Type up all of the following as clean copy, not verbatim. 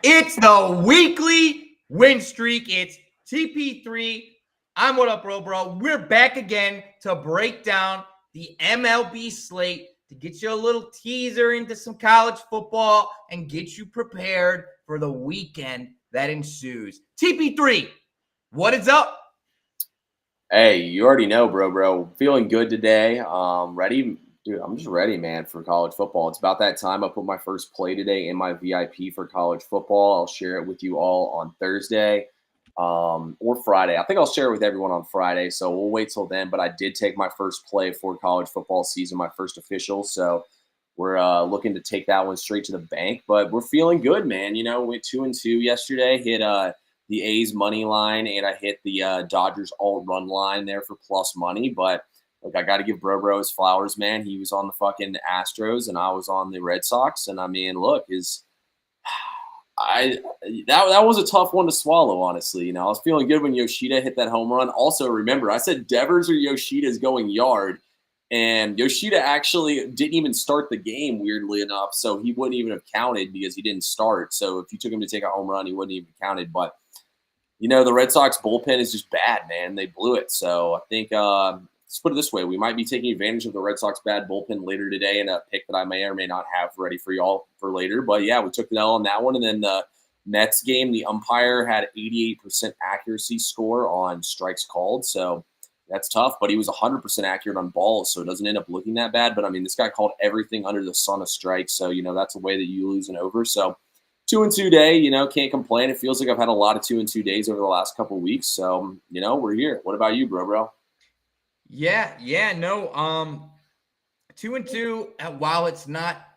It's the weekly win streak. It's TP3. I'm What Up, bro. We're back again to break down the MLB slate, to get you a little teaser into some college football and get you prepared for the weekend that ensues. TP3, what is up? Hey, you already know, bro. Feeling good today. Ready, dude. I'm just ready, man, for college football. It's about that time. I put my first play today in my VIP for college football. I'll share it with you all on Thursday, or Friday. I think I'll share it with everyone on Friday. So we'll wait till then. But I did take my first play for college football season, my first official. So we're looking to take that one straight to the bank. But we're feeling good, man. You know, went 2-2 yesterday. Hit the A's money line, and I hit the Dodgers alt run line there for plus money. But like, I got to give Bro his flowers, man. He was on the fucking Astros, and I was on the Red Sox. And I mean, look, that was a tough one to swallow, honestly. You know, I was feeling good when Yoshida hit that home run. Also, remember, I said Devers or Yoshida's going yard. And Yoshida actually didn't even start the game, weirdly enough. So he wouldn't even have counted because he didn't start. So if you took him to take a home run, he wouldn't even counted. But you know, the Red Sox bullpen is just bad, man. They blew it. So I think, let's put it this way. We might be taking advantage of the Red Sox bad bullpen later today in a pick that I may or may not have ready for y'all for later. But yeah, we took the L on that one. And then the Mets game, the umpire had 88% accuracy score on strikes called. So that's tough, but he was 100% accurate on balls. So it doesn't end up looking that bad. But I mean, this guy called everything under the sun of strikes. So, you know, that's a way that you lose an over. So 2-2 day, you know, can't complain. It feels like I've had a lot of 2-2 days over the last couple of weeks. So, you know, we're here. What about you, bro? Yeah, no. 2-2, while it's not,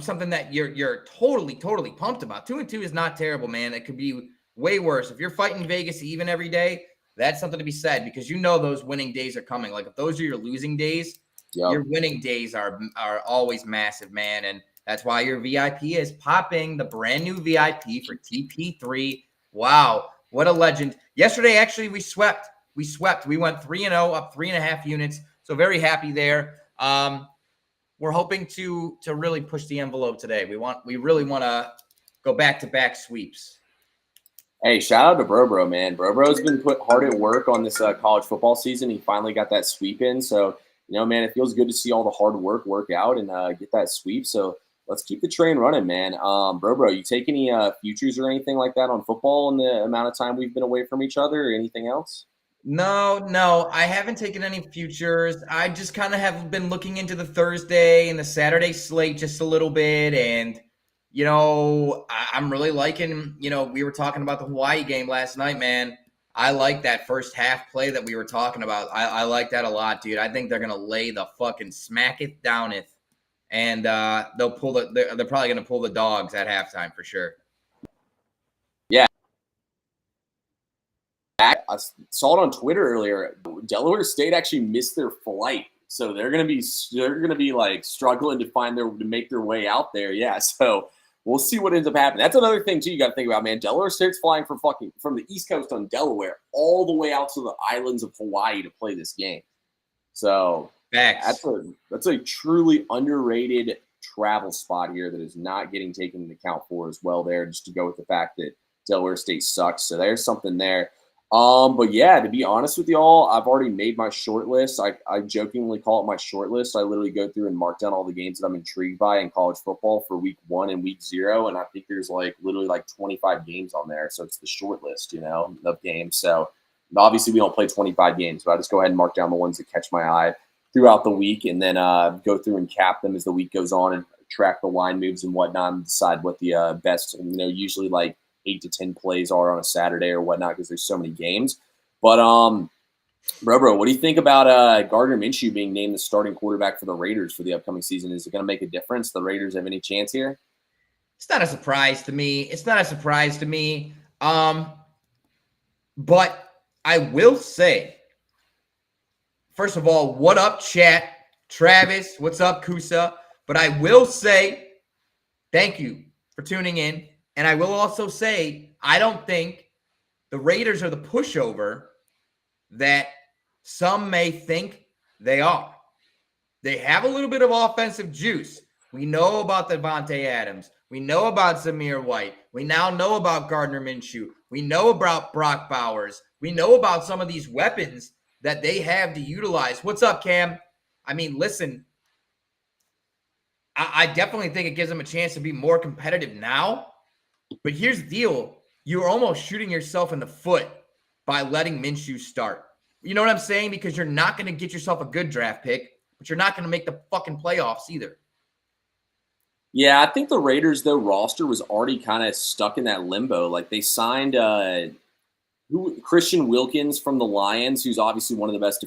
something that you're totally pumped about. 2-2 is not terrible, man. It could be way worse. If you're fighting Vegas even every day, that's something to be said, because you know those winning days are coming. Like, if those are your losing days, your winning days are always massive, man. And that's why your VIP is popping, the brand new VIP for TP3. Wow, what a legend. Yesterday, actually, we swept. We went 3-0, up 3.5 units. So very happy there. We're hoping to really push the envelope today. We really want to go back-to-back sweeps. Hey, shout out to Bro, man. Bro's been put hard at work on this college football season. He finally got that sweep in. So, you know, man, it feels good to see all the hard work out and get that sweep. So let's keep the train running, man. Bro, you take any futures or anything like that on football in the amount of time we've been away from each other, or anything else? No, I haven't taken any futures. I just kind of have been looking into the Thursday and the Saturday slate just a little bit. And, I'm really liking, we were talking about the Hawaii game last night, man. I like that first half play that we were talking about. I like that a lot, dude. I think they're going to lay the fucking smacketh downeth. And they're probably going to pull the dogs at halftime for sure. Yeah. I saw it on Twitter earlier. Delaware State actually missed their flight, so they're gonna be like struggling to make their way out there. Yeah, so we'll see what ends up happening. That's another thing too. You got to think about, man. Delaware State's flying from the East Coast on Delaware all the way out to the islands of Hawaii to play this game. So Facts. that's a truly underrated travel spot here that is not getting taken into account for as well. There, just to go with the fact that Delaware State sucks. So there's something there. But yeah, to be honest with y'all, I've already made my short list. I jokingly call it my short list. I literally go through and mark down all the games that I'm intrigued by in college football for week 1 and week 0. And I think there's literally 25 games on there. So it's the short list, of games. So obviously we don't play 25 games, but I just go ahead and mark down the ones that catch my eye throughout the week, and then go through and cap them as the week goes on and track the line moves and whatnot and decide what the best, usually 8 to 10 plays are on a Saturday or whatnot, because there's so many games. But bro, what do you think about Gardner Minshew being named the starting quarterback for the Raiders for the upcoming season? Is it going to make a difference? The Raiders have any chance here? It's not a surprise to me. But I will say, first of all, what up, chat? Travis, what's up, Kusa? But I will say thank you for tuning in. And I will also say, I don't think the Raiders are the pushover that some may think they are. They have a little bit of offensive juice. We know about Devontae Adams. We know about Zamir White. We now know about Gardner Minshew. We know about Brock Bowers. We know about some of these weapons that they have to utilize. What's up, Cam? I mean, listen, I definitely think it gives them a chance to be more competitive now. But here's the deal. You're almost shooting yourself in the foot by letting Minshew start. You know what I'm saying? Because you're not going to get yourself a good draft pick, but you're not going to make the fucking playoffs either. Yeah, I think the Raiders, though, roster was already kind of stuck in that limbo. Like, they signed Christian Wilkins from the Lions, who's obviously one of the best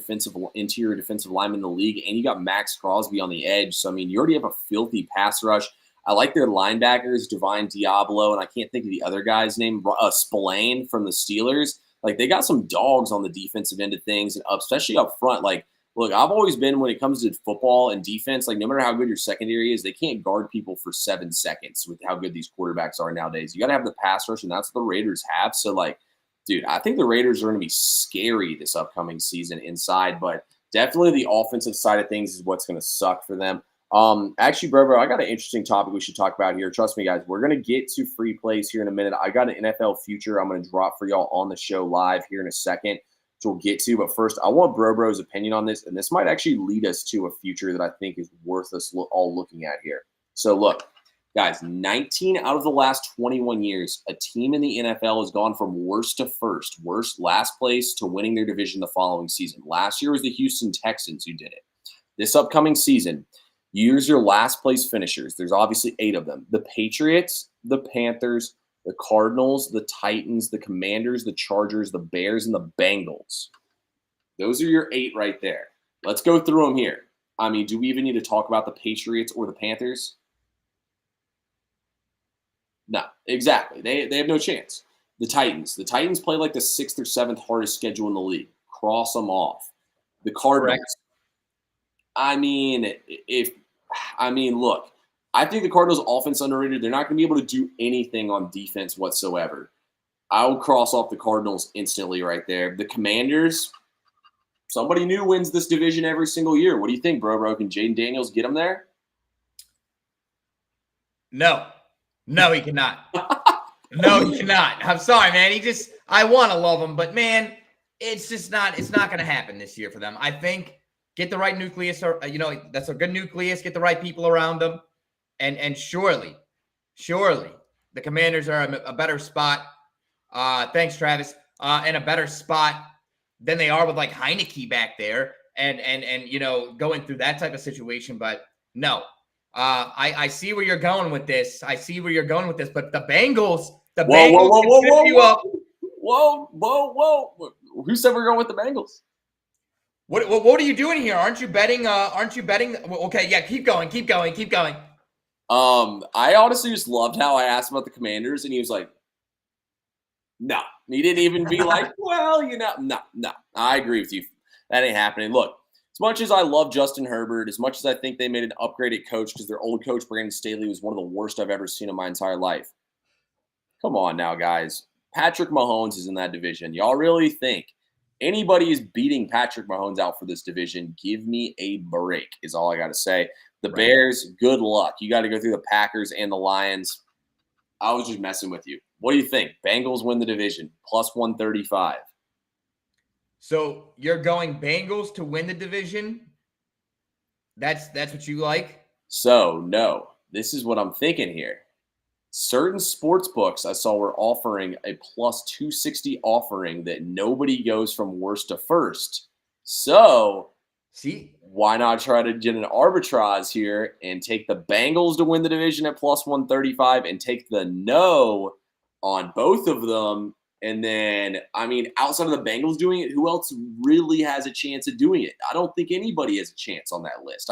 interior defensive linemen in the league, and you got Max Crosby on the edge. So, I mean, you already have a filthy pass rush. I like their linebackers, Divine Diablo, and I can't think of the other guy's name, Spillane from the Steelers. Like, they got some dogs on the defensive end of things, and especially up front. Like, look, I've always been, when it comes to football and defense, like, no matter how good your secondary is, they can't guard people for 7 seconds with how good these quarterbacks are nowadays. You got to have the pass rush, and that's what the Raiders have. So, like, dude, I think the Raiders are going to be scary this upcoming season inside, but definitely the offensive side of things is what's going to suck for them. Actually, bro, I got an interesting topic we should talk about here. Trust me, guys, we're going to get to free plays here in a minute. I got an NFL future I'm going to drop for y'all on the show live here in a second, which we'll get to. But first, I want Bro's opinion on this, and this might actually lead us to a future that I think is worth us all looking at here. So, look, guys, 19 out of the last 21 years, a team in the NFL has gone from worst to first, last place to winning their division the following season. Last year was the Houston Texans who did it. This upcoming season, use your last place finishers. There's obviously 8 of them. The Patriots, the Panthers, the Cardinals, the Titans, the Commanders, the Chargers, the Bears, and the Bengals. Those are your 8 right there. Let's go through them here. I mean, do we even need to talk about the Patriots or the Panthers? No, exactly. They have no chance. The Titans play like the 6th or 7th hardest schedule in the league. Cross them off. The Cardinals. Correct. Look, I think the Cardinals' offense underrated. They're not going to be able to do anything on defense whatsoever. I'll cross off the Cardinals instantly right there. The Commanders, somebody new wins this division every single year. What do you think, bro? Can Jaden Daniels get them there? No, he cannot. No, he cannot. I'm sorry, man. I want to love him, but man, it's not going to happen this year for them. I think get the right nucleus, or that's a good nucleus. Get the right people around them, and surely, the Commanders are a better spot. Thanks, Travis. In a better spot than they are with like Heineke back there, and going through that type of situation. But no, I see where you're going with this. But the Bengals, Whoa! Who said we're going with the Bengals? What are you doing here? Aren't you betting? Okay, yeah, keep going. I honestly just loved how I asked about the Commanders, and he was like, no. He didn't even be like, well, no. I agree with you. That ain't happening. Look, as much as I love Justin Herbert, as much as I think they made an upgraded coach because their old coach, Brandon Staley, was one of the worst I've ever seen in my entire life. Come on now, guys. Patrick Mahomes is in that division. Y'all really think anybody is beating Patrick Mahomes out for this division? Give me a break is all I got to say. The Bears, good luck. You got to go through the Packers and the Lions. I was just messing with you. What do you think? Bengals win the division, plus 135. So you're going Bengals to win the division? That's what you like? So, no. This is what I'm thinking here. Certain sports books I saw were offering a plus 260 offering that nobody goes from worst to first. So, see, why not try to get an arbitrage here and take the Bengals to win the division at plus 135 and take the no on both of them? And then, outside of the Bengals doing it, who else really has a chance of doing it? I don't think anybody has a chance on that list.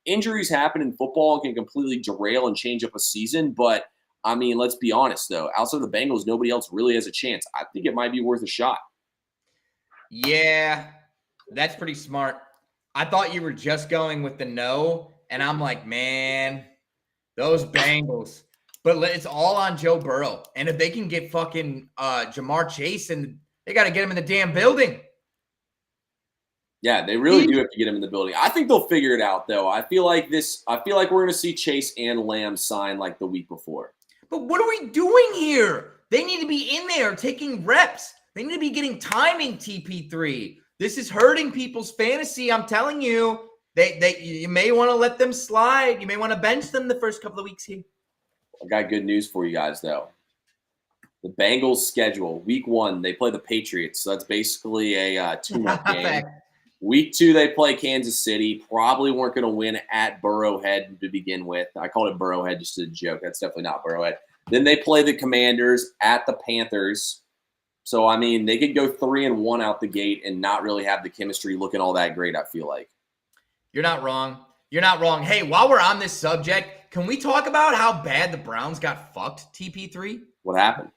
Injuries happen in football and can completely derail and change up a season, but let's be honest, though. Outside of the Bengals, nobody else really has a chance. I think it might be worth a shot. Yeah, that's pretty smart. I thought you were just going with the no, and I'm like, man, those Bengals. But it's all on Joe Burrow. And if they can get fucking Jamar Chase, and they got to get him in the damn building. Yeah, they really do have to get him in the building. I think they'll figure it out, though. I feel like we're going to see Chase and Lamb sign like the week before. But what are we doing here? They need to be in there taking reps. They need to be getting timing, TP3. This is hurting people's fantasy. I'm telling you, you may want to let them slide. You may want to bench them the first couple of weeks here. I got good news for you guys, though. The Bengals schedule, week 1, they play the Patriots. So that's basically a tune-up game. Week 2, they play Kansas City. Probably weren't going to win at Burrowhead to begin with. I called it Burrowhead just as a joke. That's definitely not Burrowhead. Then they play the Commanders at the Panthers. So, I mean, they could go 3-1 out the gate and not really have the chemistry looking all that great, I feel like. You're not wrong. You're not wrong. Hey, while we're on this subject, can we talk about how bad the Browns got fucked, TP3? What happened?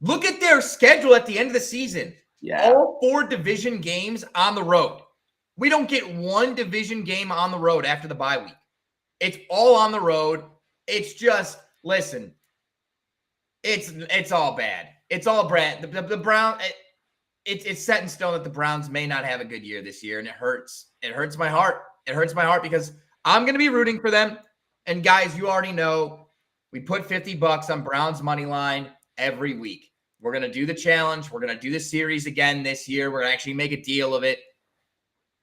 Look at their schedule at the end of the season. Yeah. All 4 division games on the road. We don't get 1 division game on the road after the bye week. It's all on the road. It's just, listen, it's all bad. It's all bad. The Brown, it's set in stone that the Browns may not have a good year this year, and it hurts. It hurts my heart. It hurts my heart because I'm going to be rooting for them. And guys, you already know we put $50 on Browns money line every week. We're going to do the challenge. We're going to do the series again this year. We're going to actually make a deal of it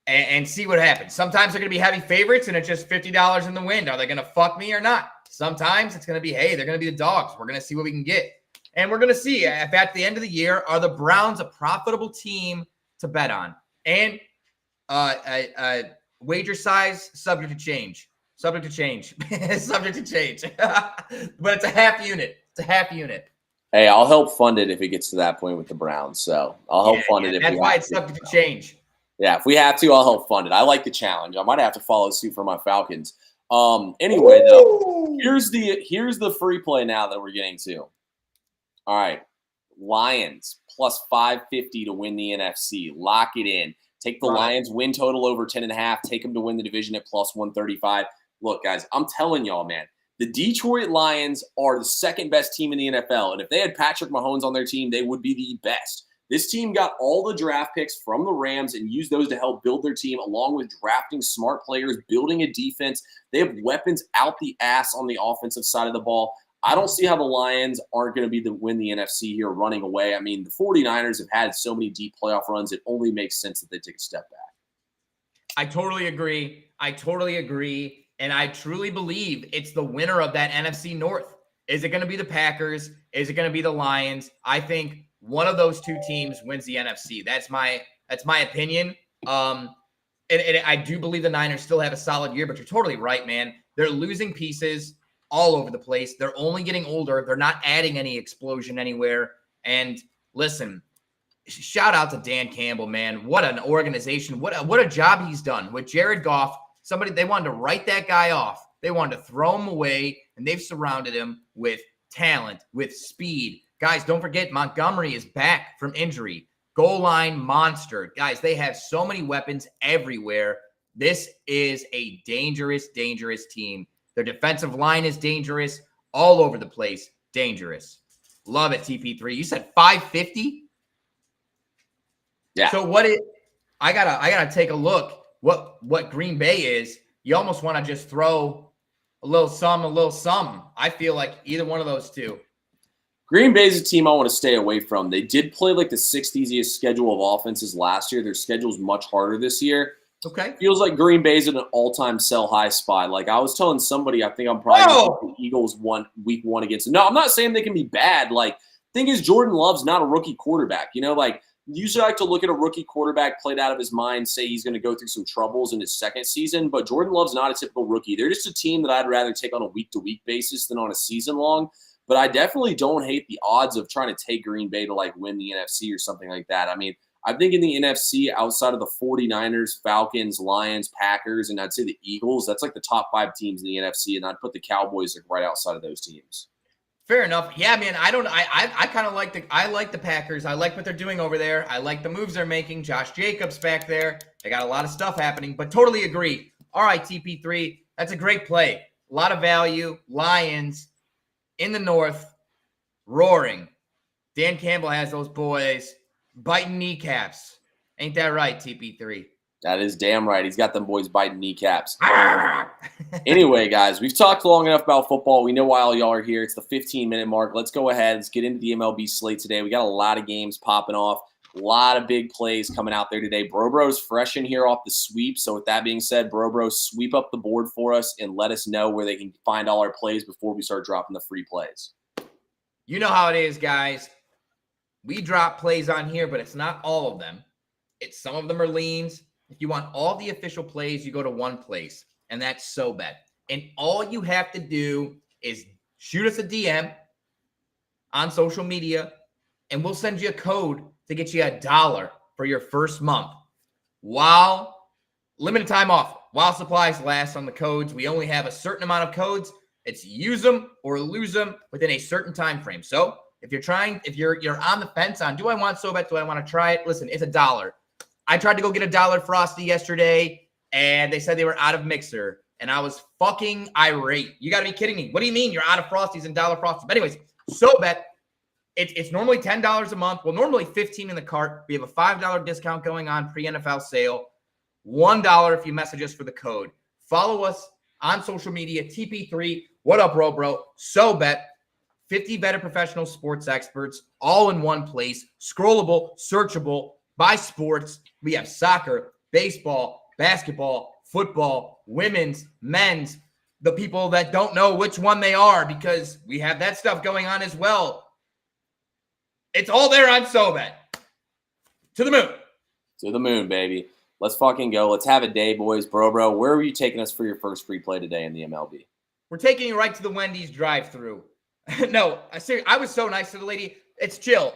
and see what happens. Sometimes they're going to be heavy favorites, and it's just $50 in the wind. Are they going to fuck me or not? Sometimes it's going to be, hey, they're going to be the dogs. We're going to see what we can get. And we're going to see if at the end of the year, are the Browns a profitable team to bet on? And wager size, subject to change. Subject to change. Subject to change. But it's a half unit. It's a half unit. Hey, I'll help fund it if it gets to that point with the Browns. So I'll help fund it. That's why it's subject to change. Yeah, if we have to, I'll help fund it. I like the challenge. I might have to follow suit for my Falcons. Anyway, though, here's the free play now that we're getting to. All right, Lions plus 550 to win the NFC. Lock it in. Take the Lions win total over 10.5. Take them to win the division at plus 135. Look, guys, I'm telling y'all, man. The Detroit Lions are the second best team in the NFL, and if they had Patrick Mahomes on their team, they would be the best. This team got all the draft picks from the Rams and used those to help build their team, along with drafting smart players, building a defense. They have weapons out the ass on the offensive side of the ball. I don't see how the Lions aren't going to be the win the NFC here running away. I mean, the 49ers have had so many deep playoff runs, it only makes sense that they take a step back. I totally agree. And I truly believe it's the winner of that NFC North. Is it going to be the Packers? Is it going to be the Lions? I think one of those 2 teams wins the NFC. That's my opinion. And I do believe the Niners still have a solid year, but you're totally right, man. They're losing pieces all over the place. They're only getting older. They're not adding any explosion anywhere. And listen, shout out to Dan Campbell, man. What an organization. What a job he's done with Jared Goff. They wanted to write that guy off. They wanted to throw him away, and they've surrounded him with talent, with speed. Guys, don't forget Montgomery is back from injury. Goal line monster. Guys, they have so many weapons everywhere. This is a dangerous, dangerous team. Their defensive line is dangerous. All over the place. Dangerous. Love it, TP3. You said 550? Yeah. So I gotta take a look what Green Bay is. You almost want to just throw a little some. I feel like either one of those 2. Green Bay's a team I want to stay away from. They did play like the 6th easiest schedule of offenses last year. Their schedule's much harder this year. Okay. Feels like Green Bay's in an all-time sell-high spot. Like I was telling somebody, I think I'm probably the Eagles week 1 against them. No, I'm not saying they can be bad. Like, thing is, Jordan Love's not a rookie quarterback. You know, like, usually I like to look at a rookie quarterback played out of his mind, say he's going to go through some troubles in his second season, but Jordan Love's not a typical rookie. They're just a team that I'd rather take on a week-to-week basis than on a season-long. But I definitely don't hate the odds of trying to take Green Bay to, like, win the NFC or something like that. I mean, I think in the NFC, outside of the 49ers, Falcons, Lions, Packers, and I'd say the Eagles, that's like the top 5 teams in the NFC, and I'd put the Cowboys like right outside of those teams. Fair enough. Yeah, man. I kind of like the Packers. I like what they're doing over there. I like the moves they're making. Josh Jacobs back there. They got a lot of stuff happening, but totally agree. All right, TP3. That's a great play. A lot of value. Lions in the North, roaring. Dan Campbell has those boys biting kneecaps. Ain't that right, TP3? That is damn right. He's got them boys biting kneecaps. Anyway, guys, we've talked long enough about football. We know why all y'all are here. It's the 15-minute mark. Let's go ahead. Let's get into the MLB slate today. We got a lot of games popping off. A lot of big plays coming out there today. Bro-Bro's fresh in here off the sweep. So with that being said, Bro-Bro, sweep up the board for us and let us know where they can find all our plays before we start dropping the free plays. You know how it is, guys. We drop plays on here, but it's not all of them. Some of them are leans. If you want all the official plays, you go to one place, and that's SoBet. And all you have to do is shoot us a DM on social media, and we'll send you a code to get you $1 for your first month. While limited time offer, while supplies last on the codes. We only have a certain amount of codes. It's use them or lose them within a certain time frame. So if you're on the fence on, do I want SoBet? Do I want to try it? Listen, it's $1. I tried to go get $1 Frosty yesterday, and they said they were out of mixer, and I was fucking irate. You got to be kidding me. What do you mean you're out of Frosties and $1 Frosties? But anyways, SoBet, it's normally $10 a month. Well, normally $15 in the cart. We have a $5 discount going on pre-NFL sale. $1 if you message us for the code. Follow us on social media, TP3. What up, bro? SoBet, 50 better professional sports experts, all in one place, scrollable, searchable, by sports. We have soccer, baseball, basketball, football, women's, men's, the people that don't know which one they are because we have that stuff going on as well. It's all there on SoBet. To the moon. To the moon, baby. Let's fucking go. Let's have a day, boys. Bro, where are you taking us for your first free play today in the MLB? We're taking you right to the Wendy's drive-thru. No, I was so nice to the lady. It's chill.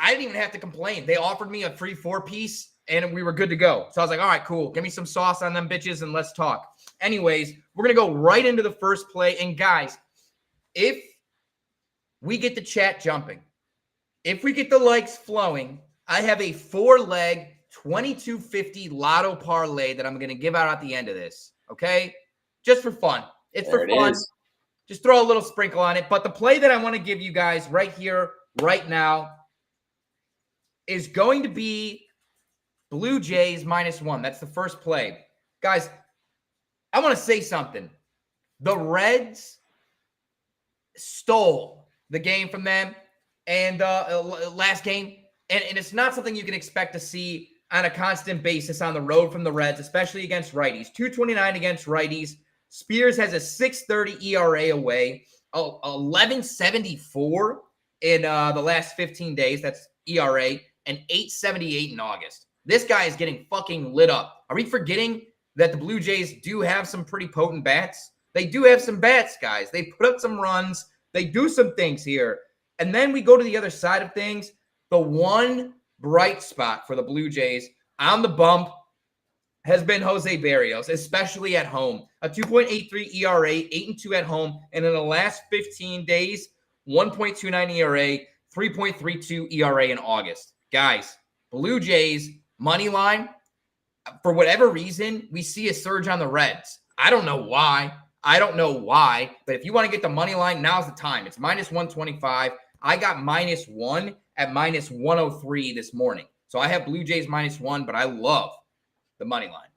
I didn't even have to complain. They offered me a free 4-piece, and we were good to go. So I was like, all right, cool. Give me some sauce on them bitches, and let's talk. Anyways, we're going to go right into the first play. And, guys, if we get the chat jumping, if we get the likes flowing, I have a 4-leg 2250 lotto parlay that I'm going to give out at the end of this, okay? Just for fun. It's for fun. Just throw a little sprinkle on it. But the play that I want to give you guys right here, right now, is going to be Blue Jays -1. That's the first play. Guys, I want to say something. The Reds stole the game from them and last game. And it's not something you can expect to see on a constant basis on the road from the Reds, especially against righties. 2.29 against righties. Spears has a 6.30 ERA away, 11.74 in the last 15 days. That's ERA, and 8.78 in August. This guy is getting fucking lit up. Are we forgetting that the Blue Jays do have some pretty potent bats? They do have some bats, guys. They put up some runs. They do some things here. And then we go to the other side of things. The one bright spot for the Blue Jays on the bump has been Jose Barrios, especially at home. A 2.83 ERA, 8-2 at home, and in the last 15 days, 1.29 ERA, 3.32 ERA in August. Guys, Blue Jays money line, for whatever reason, we see a surge on the Reds. I don't know why. But if you want to get the money line, now's the time. It's -125. I got -1 at -103 this morning. So I have Blue Jays -1, but I love the money line.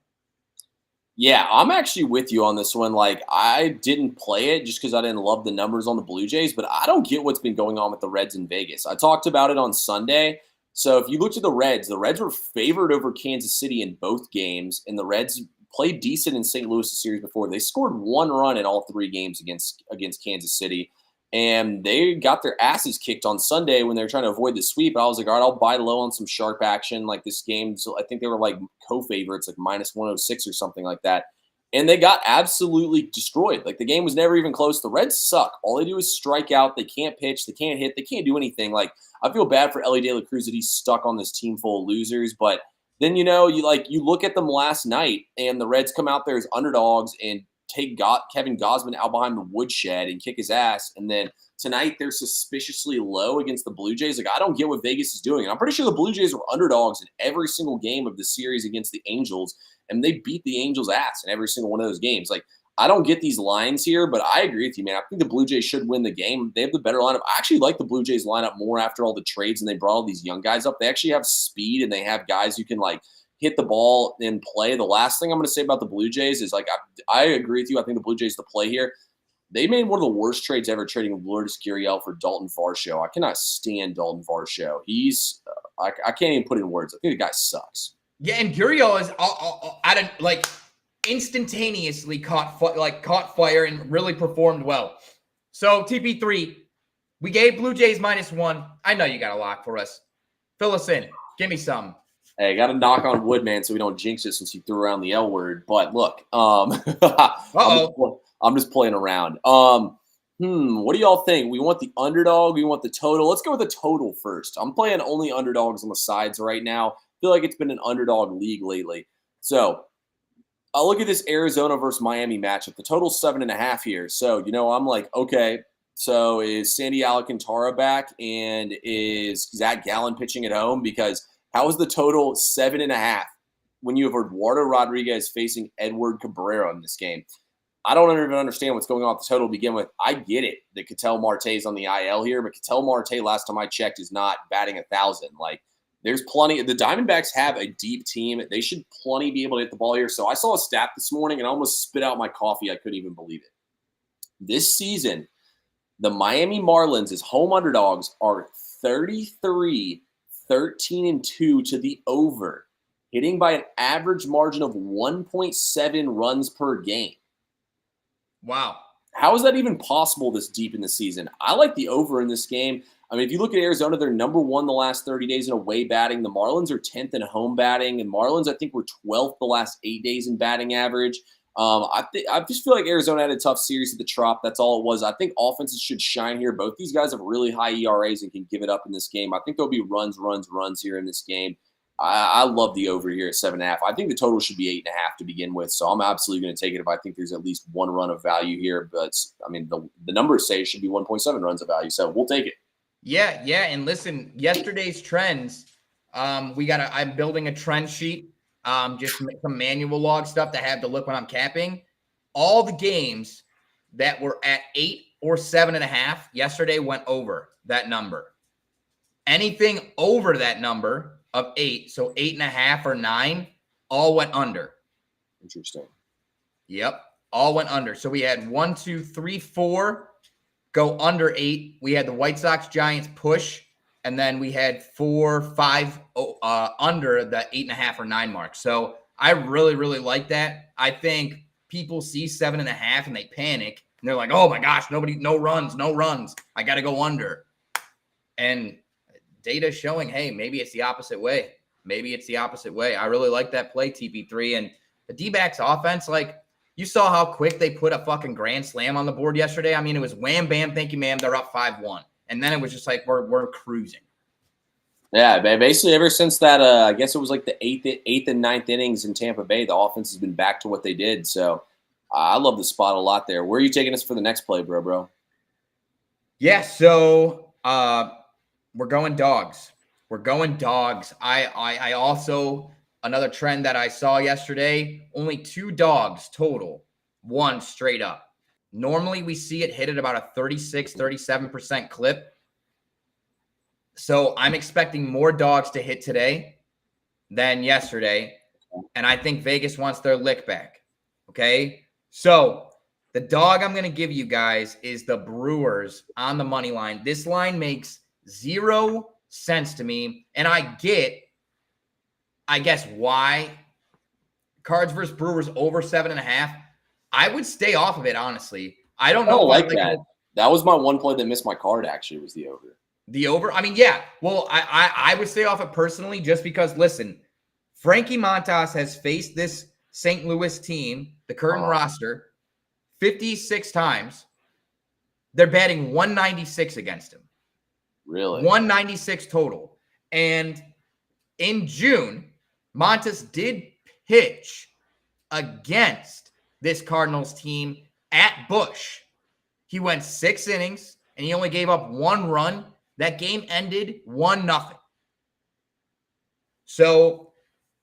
Yeah, I'm actually with you on this one. Like, I didn't play it just because I didn't love the numbers on the Blue Jays, but I don't get what's been going on with the Reds in Vegas. I talked about it on Sunday. So if you looked at the Reds were favored over Kansas City in both games, and the Reds played decent in St. Louis the series before. They scored 1 run in all 3 games against Kansas City, and they got their asses kicked on Sunday when they were trying to avoid the sweep. I was like, all right, I'll buy low on some sharp action like this game. So I think they were like co-favorites, like -106 or something like that. And they got absolutely destroyed. Like, the game was never even close. The Reds suck. All they do is strike out. They can't pitch. They can't hit. They can't do anything. Like, I feel bad for Elly De La Cruz that he's stuck on this team full of losers. But then, you look at them last night, and the Reds come out there as underdogs and take Kevin Gausman out behind the woodshed and kick his ass. And then tonight they're suspiciously low against the Blue Jays. Like, I don't get what Vegas is doing. And I'm pretty sure the Blue Jays were underdogs in every single game of the series against the Angels, and they beat the Angels' ass in every single one of those games. Like, I don't get these lines here, but I agree with you, man. I think the Blue Jays should win the game. They have the better lineup. I actually like the Blue Jays lineup more after all the trades, and they brought all these young guys up. They actually have speed, and they have guys who can, like, hit the ball in play. The last thing I'm going to say about the Blue Jays is, like, I agree with you. I think the Blue Jays the play here. They made one of the worst trades ever, trading Lourdes Gurriel for Dalton Varsho. I cannot stand Dalton Varsho. He's I can't even put it in words. I think the guy sucks. Yeah, and Gurriel is at a, like, instantaneously caught fire and really performed well. So TP3, we gave Blue Jays -1. I know you got a lock for us. Fill us in. Give me some. Hey, got to knock on wood, man, so we don't jinx it since you threw around the L word. But look, I'm just playing around. What do y'all think? We want the underdog? We want the total? Let's go with the total first. I'm playing only underdogs on the sides right now. I feel like it's been an underdog league lately. So I'll look at this Arizona versus Miami matchup. The total's 7.5 here. So, I'm like, okay, so is Sandy Alcantara back, and is Zach Gallen pitching at home? Because how is the total 7.5 when you have Eduardo Rodriguez facing Edward Cabrera in this game? I don't even understand what's going on with the total to begin with. I get it that Ketel Marte is on the IL here, but Ketel Marte, last time I checked, is not batting 1,000. Like, there's plenty. The Diamondbacks have a deep team. They should plenty be able to hit the ball here. So I saw a stat this morning and I almost spit out my coffee. I couldn't even believe it. This season, the Miami Marlins' home underdogs are 33, 13-2 to the over, hitting by an average margin of 1.7 runs per game. Wow. How is that even possible this deep in the season? I like the over in this game. I mean, if you look at Arizona, they're number 1 the last 30 days in away batting. The Marlins are 10th in home batting, and Marlins, I think, were 12th the last 8 days in batting average. I just feel like Arizona had a tough series at the Trop. That's all it was. I think offenses should shine here. Both these guys have really high ERAs and can give it up in this game. I think there'll be runs here in this game. I love the over here at 7.5. I think the total should be 8.5 to begin with, so I'm absolutely going to take it if I think there's at least one run of value here. But, I mean, the numbers say it should be 1.7 runs of value, so we'll take it. Yeah, and listen, yesterday's trends, I'm building a trend sheet, just some manual log stuff to have to look when I'm capping. All the games that were at 8 or 7.5 yesterday went over that number. Anything over that number of 8, so 8.5 or 9, all went under. Interesting. Yep, all went under. So we had 1, 2, 3, 4 go under 8. We had the White Sox Giants push, and then we had 4, 5 under the 8.5 or 9 mark. So I really, really like that. I think people see 7.5 and they panic, and they're like, "Oh my gosh, no runs. I got to go under." And data showing, hey, maybe it's the opposite way. I really like that play, TP3. And the D-backs offense, like, you saw how quick they put a fucking grand slam on the board yesterday. I mean, it was wham, bam, thank you, ma'am. They're up 5-1. And then it was just like, we're cruising. Yeah, basically ever since that, I guess it was like the eighth and ninth innings in Tampa Bay, the offense has been back to what they did. So I love the spot a lot there. Where are you taking us for the next play, bro? Yeah, so we're going dogs. I also, another trend that I saw yesterday, only 2 dogs total, 1 straight up. Normally we see it hit at about a 36, 37% clip. So I'm expecting more dogs to hit today than yesterday. And I think Vegas wants their lick back. Okay. So the dog I'm going to give you guys is the Brewers on the money line. This line makes 0 sense to me. And I guess why. Cards versus Brewers over 7.5. I would stay off of it, honestly. I don't know. I like that. That was my one play that missed my card, actually, was the over. The over? I mean, yeah. Well, I would stay off it personally just because, listen, Frankie Montas has faced this St. Louis team, the current roster, 56 times. They're batting 196 against him. Really? 196 total. And in June, Montas did pitch against this Cardinals team at Busch. He went 6 innings, and he only gave up 1 run. That game ended 1-0. So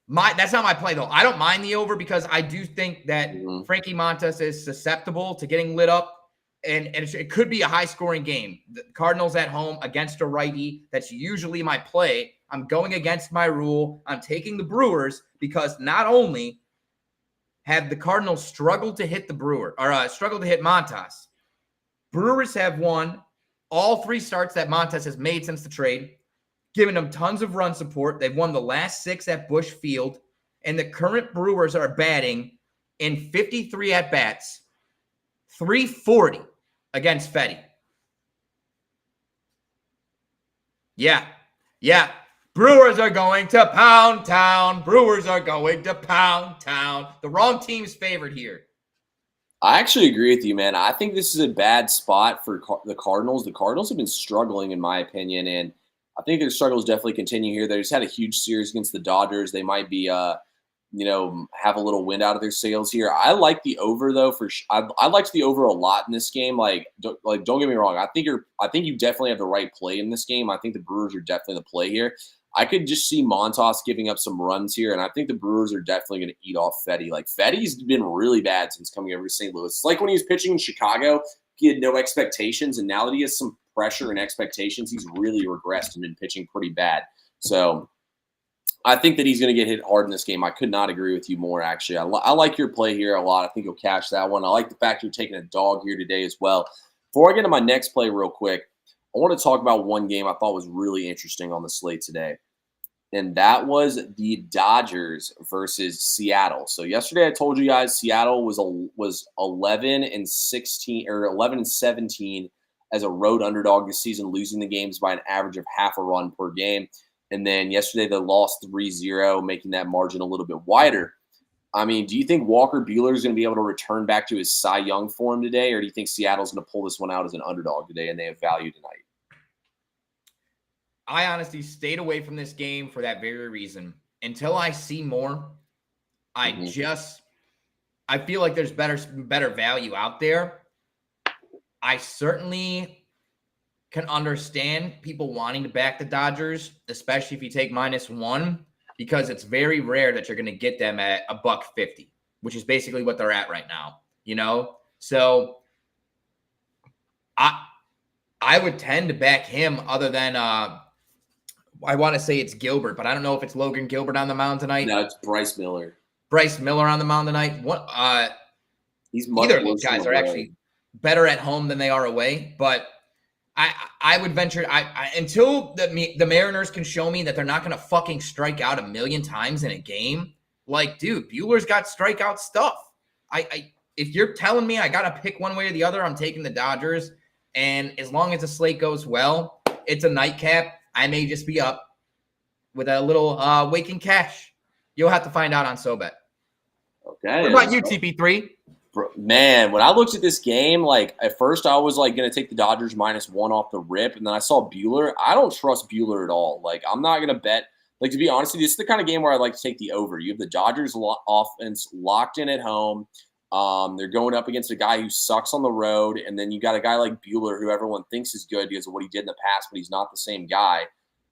that's not my play, though. I don't mind the over because I do think that Frankie Montas is susceptible to getting lit up. and it could be a high-scoring game. The Cardinals at home against a righty. That's usually my play. I'm going against my rule. I'm taking the Brewers because not only have the Cardinals struggled to hit struggled to hit Montas, Brewers have won all 3 starts that Montas has made since the trade, giving them tons of run support. They've won the last 6 at Busch Field, and the current Brewers are batting in 53 at-bats, 340 against Fetty. Yeah. Brewers are going to Pound Town. Brewers are going to Pound Town. The wrong team's favored here. I actually agree with you, man. I think this is a bad spot for the Cardinals. The Cardinals have been struggling, in my opinion, and I think their struggles definitely continue here. They just had a huge series against the Dodgers. They might be, have a little wind out of their sails here. I like the over though. I liked the over a lot in this game. Don't get me wrong. I think you definitely have the right play in this game. I think the Brewers are definitely the play here. I could just see Montas giving up some runs here, and I think the Brewers are definitely going to eat off Fetty. Fetty's been really bad since coming over to St. Louis. It's like when he was pitching in Chicago, he had no expectations, and now that he has some pressure and expectations, he's really regressed and been pitching pretty bad. So I think that he's going to get hit hard in this game. I could not agree with you more, actually. I like your play here a lot. I think you'll cash that one. I like the fact you're taking a dog here today as well. Before I get to my next play real quick, I want to talk about one game I thought was really interesting on the slate today, and that was the Dodgers versus Seattle. So yesterday I told you guys Seattle was 11-16 or 11-17 as a road underdog this season, losing the games by an average of half a run per game. And then yesterday they lost 3-0, making that margin a little bit wider. I mean, do you think Walker Buehler is going to be able to return back to his Cy Young form today, or do you think Seattle's going to pull this one out as an underdog today and they have value tonight? I honestly stayed away from this game for that very reason. Until I see more, I feel like there's better value out there. I certainly can understand people wanting to back the Dodgers, especially if you take -1, because it's very rare that you're going to get them at $1.50, which is basically what they're at right now, So I would tend to back him other than I want to say it's Gilbert, but I don't know if it's Logan Gilbert on the mound tonight. No, it's Bryce Miller. Bryce Miller on the mound tonight. Either of these guys are actually better at home than they are away, but I would venture until the Mariners can show me that they're not going to fucking strike out 1,000,000 times in a game. Dude, Buehler's got strikeout stuff. If you're telling me I got to pick one way or the other, I'm taking the Dodgers. And as long as the slate goes well, it's a nightcap. I may just be up with a little waking cash. You'll have to find out on SoBet. Okay. What about you, TP3? Man, when I looked at this game, at first I was going to take the Dodgers -1 off the rip, and then I saw Buehler. I don't trust Buehler at all. I'm not going to bet. To be honest with you, this is the kind of game where I'd like to take the over. You have the Dodgers offense locked in at home. They're going up against a guy who sucks on the road, and then you got a guy like Buehler who everyone thinks is good because of what he did in the past, but he's not the same guy.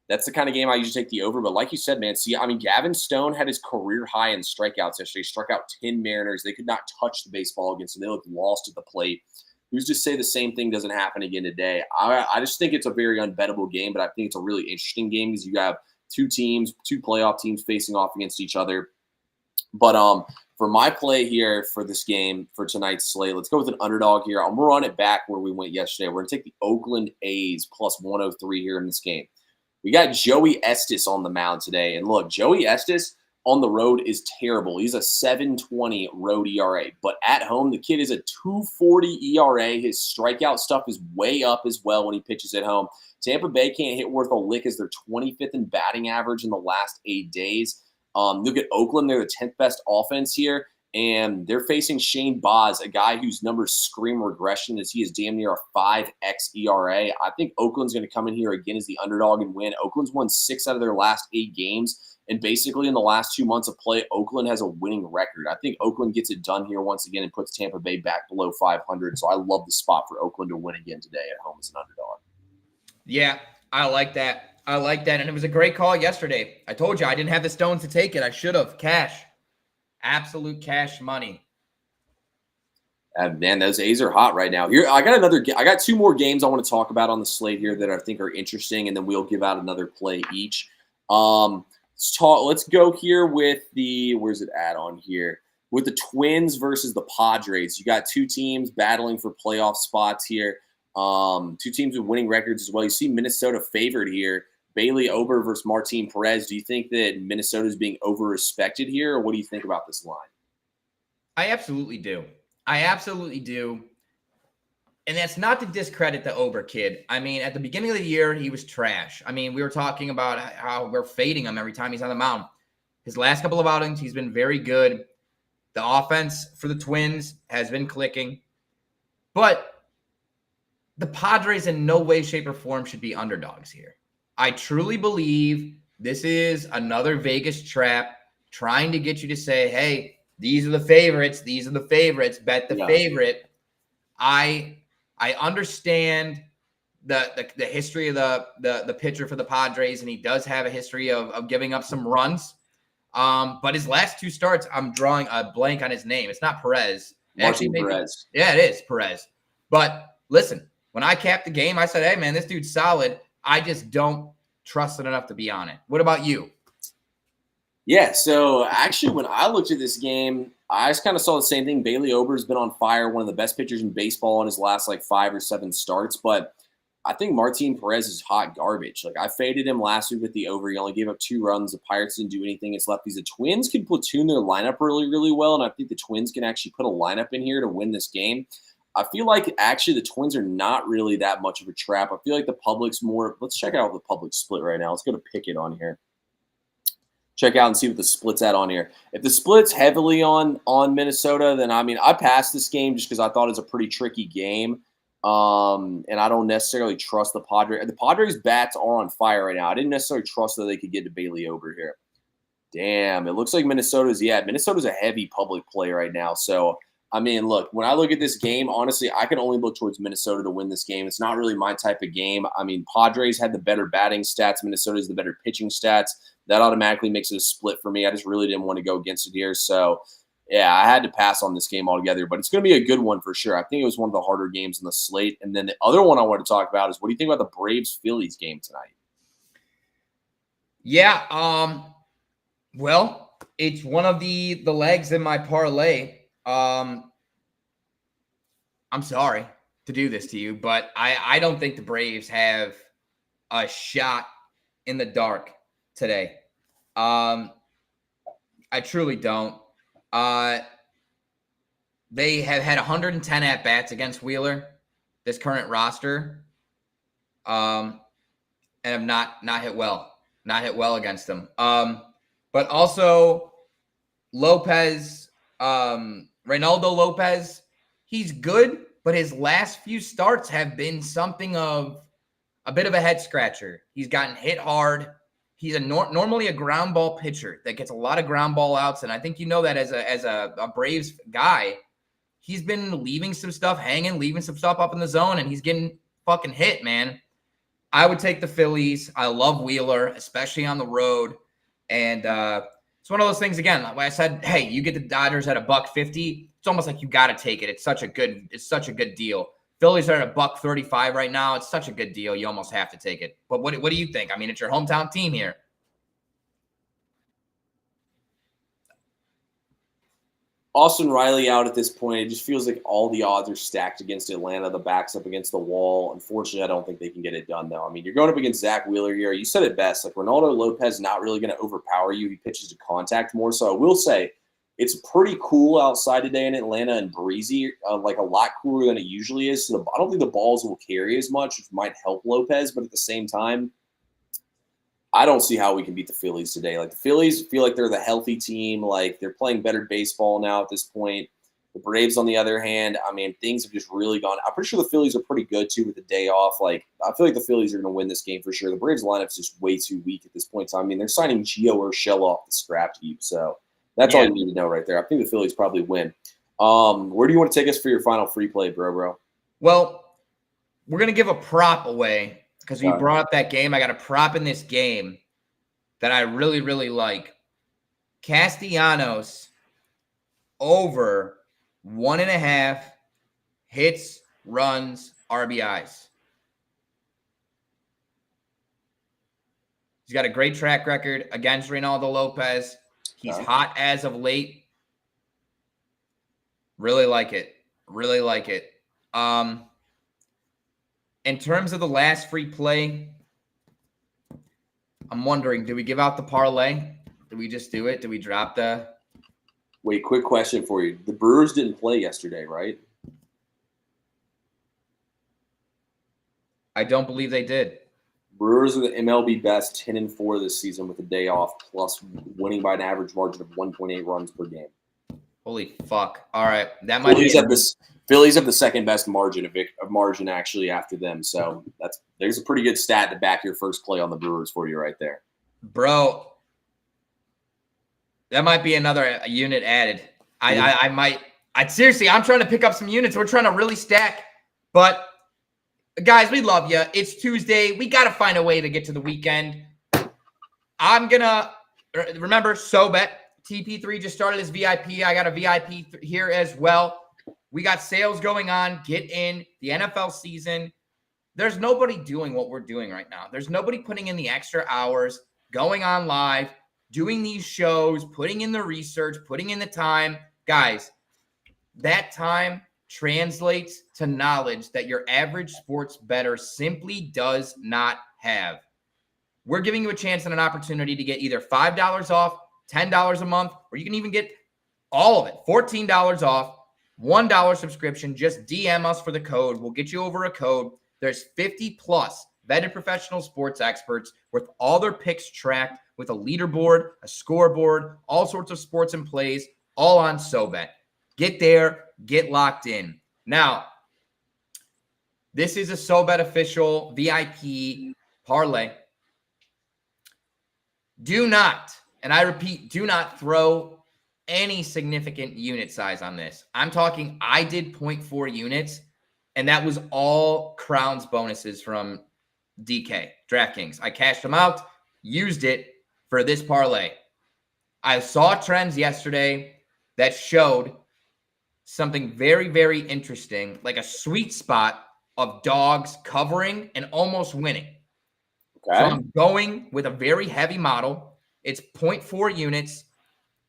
That's the kind of game I usually take the over. But like you said, man, Gavin Stone had his career high in strikeouts yesterday. He struck out 10 Mariners. They could not touch the baseball against him. They looked lost at the plate. Who's to say the same thing doesn't happen again today? I just think it's a very unbettable game, but I think it's a really interesting game because you have two playoff teams facing off against each other. But for my play here for this game, for tonight's slate, let's go with an underdog here. I'm going to run it back where we went yesterday. We're going to take the Oakland A's +103 here in this game. We got Joey Estes on the mound today. And look, Joey Estes on the road is terrible. He's a 7.20 road ERA. But at home, the kid is a 2.40 ERA. His strikeout stuff is way up as well when he pitches at home. Tampa Bay can't hit worth a lick as they're 25th in batting average in the last 8 days. Look at Oakland. They're the 10th best offense here. And they're facing Shane Baz, a guy whose numbers scream regression as he is damn near a 5x ERA. I think Oakland's going to come in here again as the underdog and win. Oakland's won 6 out of their last 8 games. And basically in the last 2 months of play, Oakland has a winning record. I think Oakland gets it done here once again and puts Tampa Bay back below 500. So I love the spot for Oakland to win again today at home as an underdog. Yeah, I like that. And it was a great call yesterday. I told you I didn't have the stones to take it. I should have. Cash. Absolute cash money. Man, those A's are hot right now. Here, I got two more games I want to talk about on the slate here that I think are interesting, and then we'll give out another play each. Let's go here with where's it at on here? With the Twins versus the Padres. You got two teams battling for playoff spots here. Two teams with winning records as well. You see Minnesota favored here. Bailey Ober versus Martin Perez. Do you think that Minnesota is being over-respected here, or what do you think about this line? I absolutely do. I absolutely do. And that's not to discredit the Ober kid. I mean, at the beginning of the year, he was trash. I mean, we were talking about how we're fading him every time he's on the mound. His last couple of outings, he's been very good. The offense for the Twins has been clicking. But the Padres in no way, shape, or form should be underdogs here. I truly believe this is another Vegas trap trying to get you to say, hey, these are the favorites. These are the favorites. Bet the favorite. I understand the history of the pitcher for the Padres, and he does have a history of giving up some runs. But his last two starts, I'm drawing a blank on his name. It's not Perez. Martin Perez. Yeah, it is Perez. But listen, when I capped the game, I said, hey, man, this dude's solid. I just don't trust it enough to be on it. What about you? Yeah, so actually when I looked at this game, I just kind of saw the same thing. Bailey Ober's been on fire, one of the best pitchers in baseball in his last 5 or 7 starts. But I think Martin Perez is hot garbage. I faded him last week with the over. He only gave up 2 runs. The Pirates didn't do anything. It's lefties. The Twins can platoon their lineup really, really well, and I think the Twins can actually put a lineup in here to win this game. I feel like actually the Twins are not really that much of a trap. I feel like the public's more – let's check out the public split right now. Let's go to Pickett on here. Check out and see what the split's at on here. If the split's heavily on Minnesota, then, I passed this game just because I thought it was a pretty tricky game. And I don't necessarily trust the Padres. The Padres' bats are on fire right now. I didn't necessarily trust that they could get to Bailey over here. Damn, it looks like Minnesota's a heavy public play right now. So, look, when I look at this game, honestly, I can only look towards Minnesota to win this game. It's not really my type of game. Padres had the better batting stats. Minnesota's the better pitching stats. That automatically makes it a split for me. I just really didn't want to go against it here. So, yeah, I had to pass on this game altogether. But it's going to be a good one for sure. I think it was one of the harder games on the slate. And then the other one I want to talk about is, what do you think about the Braves-Phillies game tonight? Yeah, well, it's one of the legs in my parlay. I'm sorry to do this to you, but I don't think the Braves have a shot in the dark today. I truly don't. They have had 110 at-bats against Wheeler, this current roster, and have not hit well. Not hit well against them. But also Lopez, Reynaldo Lopez, he's good, but his last few starts have been something of a bit of a head scratcher. He's gotten hit hard. He's normally a ground ball pitcher that gets a lot of ground ball outs, and I think you know that as a Braves guy, he's been leaving some stuff hanging, leaving some stuff up in the zone, and he's getting fucking hit, man. I would take the Phillies. I love Wheeler, especially on the road, and it's one of those things, again, like I said, hey, you get the Dodgers at $1.50. It's almost like you got to take it. It's such a good deal. Phillies are at $1.35 right now. It's such a good deal. You almost have to take it. But what do you think? It's your hometown team here. Austin Riley out at this point. It just feels like all the odds are stacked against Atlanta. The back's up against the wall. Unfortunately, I don't think they can get it done, though. You're going up against Zach Wheeler here. You said it best. Reynaldo Lopez not really going to overpower you. He pitches to contact more. So I will say it's pretty cool outside today in Atlanta and breezy, a lot cooler than it usually is. So I don't think the balls will carry as much, which might help Lopez. But at the same time, I don't see how we can beat the Phillies today. The Phillies feel like they're the healthy team. They're playing better baseball now at this point. The Braves, on the other hand, things have just really gone. I'm pretty sure the Phillies are pretty good, too, with the day off. I feel like the Phillies are going to win this game for sure. The Braves lineup's just way too weak at this point in time. They're signing Gio Urshela off the scrap heap. So that's all you need to know right there. I think the Phillies probably win. Where do you want to take us for your final free play, bro? Well, we're going to give a prop away. Because we brought up that game. I got a prop in this game that I really, really like. Castellanos over 1.5 hits, runs, RBIs. He's got a great track record against Reynaldo Lopez. He's hot as of late. Really like it. Really like it. In terms of the last free play, I'm wondering, do we give out the parlay? Do we just do it? Do we drop the... Wait, quick question for you. The Brewers didn't play yesterday, right? I don't believe they did. Brewers are the MLB best 10-4 this season with a day off, plus winning by an average margin of 1.8 runs per game. Holy fuck. All right. That might be... Phillies have the second best margin of margin actually after them. So there's a pretty good stat to back your first play on the Brewers for you right there. Bro, that might be another unit added. I might seriously, I'm trying to pick up some units. We're trying to really stack. But guys, we love you. It's Tuesday. We got to find a way to get to the weekend. I'm going to remember SoBet. TP3 just started his VIP. I got a VIP here as well. We got sales going on. Get in the NFL season. There's nobody doing what we're doing right now. There's nobody putting in the extra hours, going on live, doing these shows, putting in the research, putting in the time. Guys, that time translates to knowledge that your average sports bettor simply does not have. We're giving you a chance and an opportunity to get either $5 off, $10 a month, or you can even get all of it, $14 off. $1 subscription. Just DM us for the code. We'll get you over a code. There's 50 plus vetted professional sports experts with all their picks tracked with a leaderboard, a scoreboard, all sorts of sports and plays, all on SoBet. Get there, get locked in. Now, this is a SoBet official VIP parlay. Do not, and I repeat, do not throw any significant unit size on this. I'm talking, I did 0.4 units, and that was all crowns bonuses from DK, DraftKings. I cashed them out, used it for this parlay. I saw trends yesterday that showed something very, very interesting, like a sweet spot of dogs covering and almost winning. Okay. So I'm going with a very heavy model. It's 0.4 units,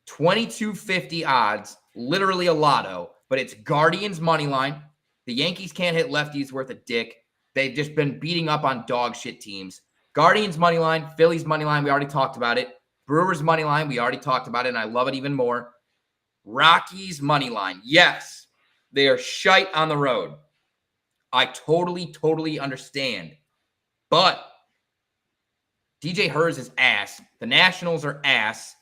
2250 odds, literally a lotto, but it's Guardians money line. The Yankees can't hit lefties worth a dick. They've just been beating up on dog shit teams. Guardians money line, Phillies money line, we already talked about it. Brewers money line, we already talked about it, and I love it even more. Rockies money line, yes, they are shite on the road. I totally understand. But DJ Hurts is ass. The Nationals are ass.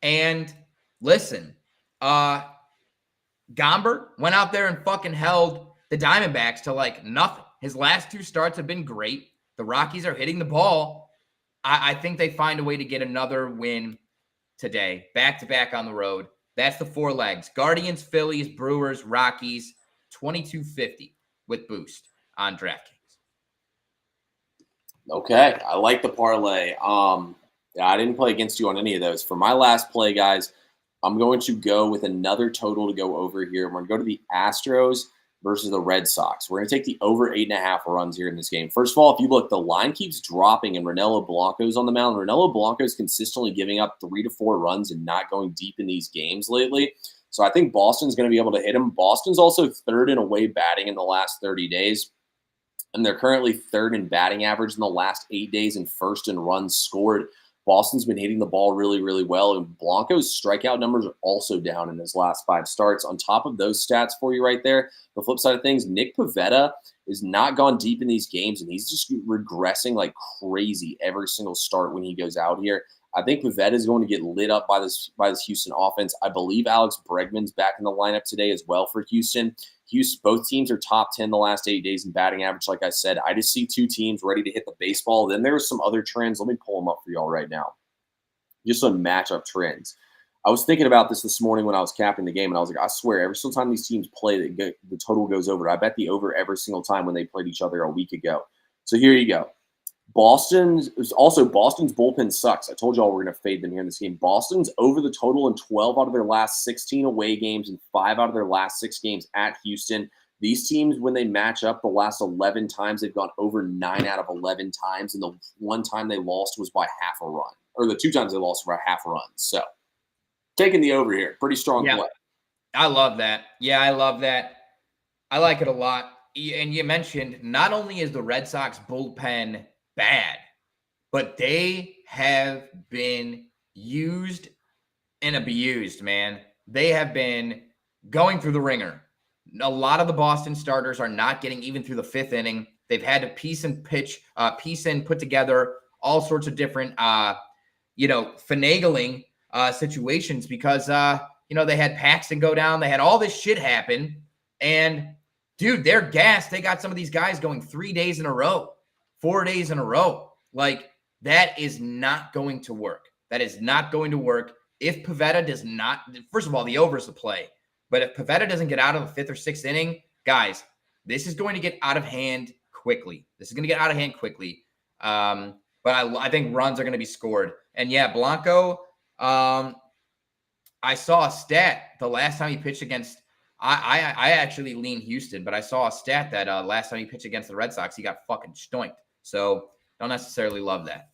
And listen, Gomber went out there and fucking held the Diamondbacks to like nothing. His last two starts have been great. The Rockies are hitting the ball. I think they find a way to get another win today, back-to-back on the road. That's the four legs. Guardians, Phillies, Brewers, Rockies, 2250 with boost on DraftKings. Okay, I like the parlay. Yeah, I didn't play against you on any of those. For my last play, guys, I'm going to go with another total to go over here. We're going to go to the Astros versus the Red Sox. We're going to take the over 8.5 runs here in this game. First of all, if you look, the line keeps dropping and Ranello Blanco's on the mound. Ranello Blanco's consistently giving up 3 to 4 runs and not going deep in these games lately. So I think Boston's going to be able to hit him. Boston's also third in away batting in the last 30 days. And they're currently third in batting average in the last 8 days and first in runs scored. Boston's been hitting the ball really well, and Blanco's strikeout numbers are also down in his last 5 starts. On top of those stats for you right there, the flip side of things, Nick Pivetta has not gone deep in these games, and he's just regressing like crazy every single start when he goes out here. I think Pivetta is going to get lit up by this Houston offense. I believe Alex Bregman's back in the lineup today as well for Houston. Both teams are top 10 the last 8 days in batting average. Like I said, I just see 2 teams ready to hit the baseball. Then there are some other trends. Let me pull them up for y'all right now. Just some matchup trends. I was thinking about this morning when I was capping the game, and I was like, I swear, every single time these teams play, the total goes over. I bet the over every single time when they played each other a week ago. So here you go. Boston's bullpen sucks. I told y'all we're going to fade them here in this game. Boston's over the total in 12 out of their last 16 away games and 5 out of their last 6 games at Houston. These teams, when they match up the last 11 times, they've gone over 9 out of 11 times, and the one time they lost was by half a run, or the 2 times they lost were by half a run. So taking the over here, pretty strong play. I love that. Yeah, I love that. I like it a lot. And you mentioned not only is the Red Sox bullpen bad, but they have been used and abused, man. They have been going through the ringer. A lot of the Boston starters are not getting even through the 5th inning. They've had to piece and put together all sorts of different, finagling situations because, they had Paxton go down. They had all this shit happen. And, dude, they're gassed. They got some of these guys going 3 days in a row, 4 days in a row. Like, that is not going to work. That is not going to work. If Pivetta does not, first of all, the over is the play. But if Pivetta doesn't get out of the 5th or 6th inning, guys, this is going to get out of hand quickly. But I think runs are going to be scored. And yeah, Blanco, I saw a stat the last time he pitched against, I actually lean Houston, but I saw a stat that last time he pitched against the Red Sox, he got fucking stoinked. So don't necessarily love that.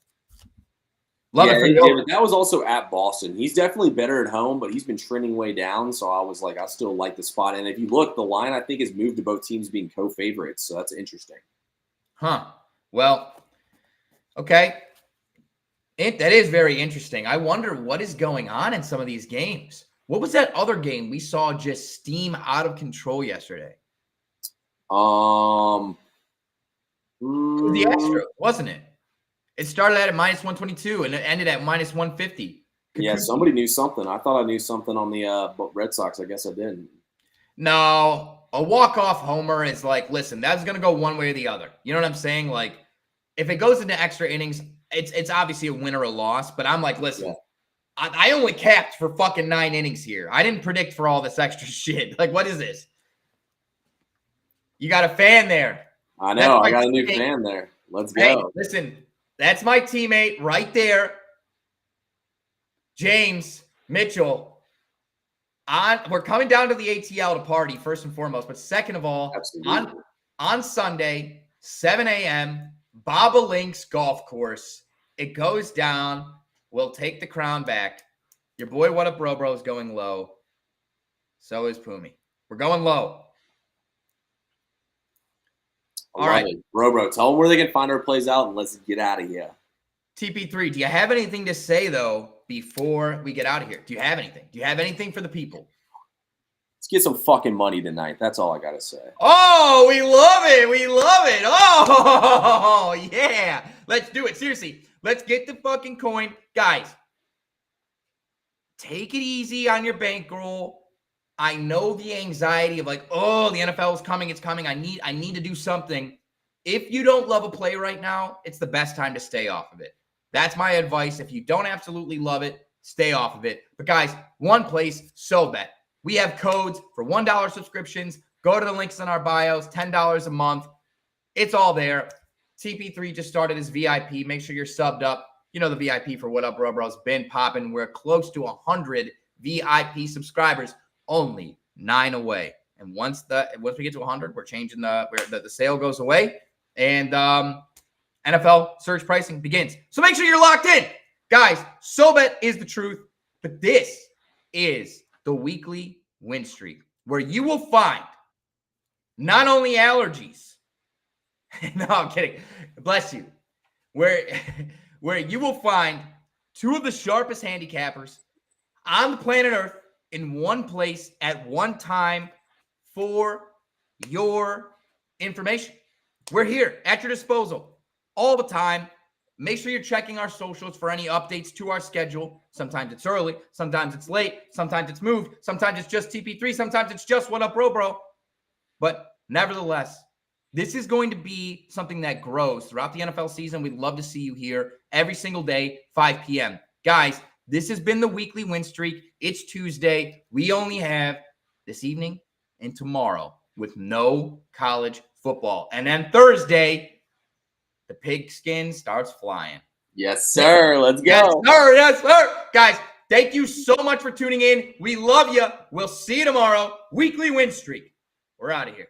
That was also at Boston. He's definitely better at home, but he's been trending way down. So I was like, I still like the spot. And if you look, the line I think has moved to both teams being co-favorites. So that's interesting. Huh. Well, okay. That is very interesting. I wonder what is going on in some of these games. What was that other game we saw just steam out of control yesterday? The Astros, wasn't it? It started at -122 and it ended at -150. Yeah, somebody knew something. I thought I knew something on the Red Sox. I guess I didn't. No, a walk-off homer is like, listen, that's going to go one way or the other. You know what I'm saying? Like, if it goes into extra innings, it's obviously a win or a loss. But I'm like, listen, I only capped for fucking 9 innings here. I didn't predict for all this extra shit. Like, what is this? You got a fan there. I know. I got a new fan there. Let's go. Hey, listen. That's my teammate right there, James Mitchell. We're coming down to the ATL to party, first and foremost. But second of all, on Sunday, 7 a.m., Baba Links Golf Course. It goes down. We'll take the crown back. Your boy, What Up, Bro is going low. So is Pumi. We're going low. All right. Bro, tell them where they can find our plays out and let's get out of here. TP3, do you have anything to say, though, before we get out of here? Do you have anything? Do you have anything for the people? Let's get some fucking money tonight. That's all I got to say. Oh, we love it. We love it. Oh, yeah. Let's do it. Seriously, let's get the fucking coin. Guys, take it easy on your bankroll. I know the anxiety of like, oh, the NFL is coming. It's coming. I need to do something. If you don't love a play right now, it's the best time to stay off of it. That's my advice. If you don't absolutely love it, stay off of it. But guys, one place, SoBet. We have codes for $1 subscriptions. Go to the links in our bios, $10 a month. It's all there. TP3 just started his VIP. Make sure you're subbed up. You know the VIP for What Up, Bro's been popping. We're close to 100 VIP subscribers. Only 9 away. And once we get to 100, we're changing the sale goes away. And NFL surge pricing begins. So make sure you're locked in. Guys, SoBet is the truth. But this is the weekly win streak where you will find not only allergies. No, I'm kidding. Bless you. Where you will find 2 of the sharpest handicappers on the planet Earth in one place at one time for your information. We're here at your disposal all the time. Make sure you're checking our socials for any updates to our schedule. Sometimes it's early, sometimes it's late, sometimes it's moved, sometimes it's just TP3, sometimes it's just What Up, Bro. But nevertheless, this is going to be something that grows throughout the NFL season. We'd love to see you here every single day, 5 p.m. Guys, this has been the weekly win streak. It's Tuesday. We only have this evening and tomorrow with no college football. And then Thursday, the pigskin starts flying. Yes, sir. Let's go. Yes, sir. Yes, sir. Guys, thank you so much for tuning in. We love you. We'll see you tomorrow. Weekly win streak. We're out of here.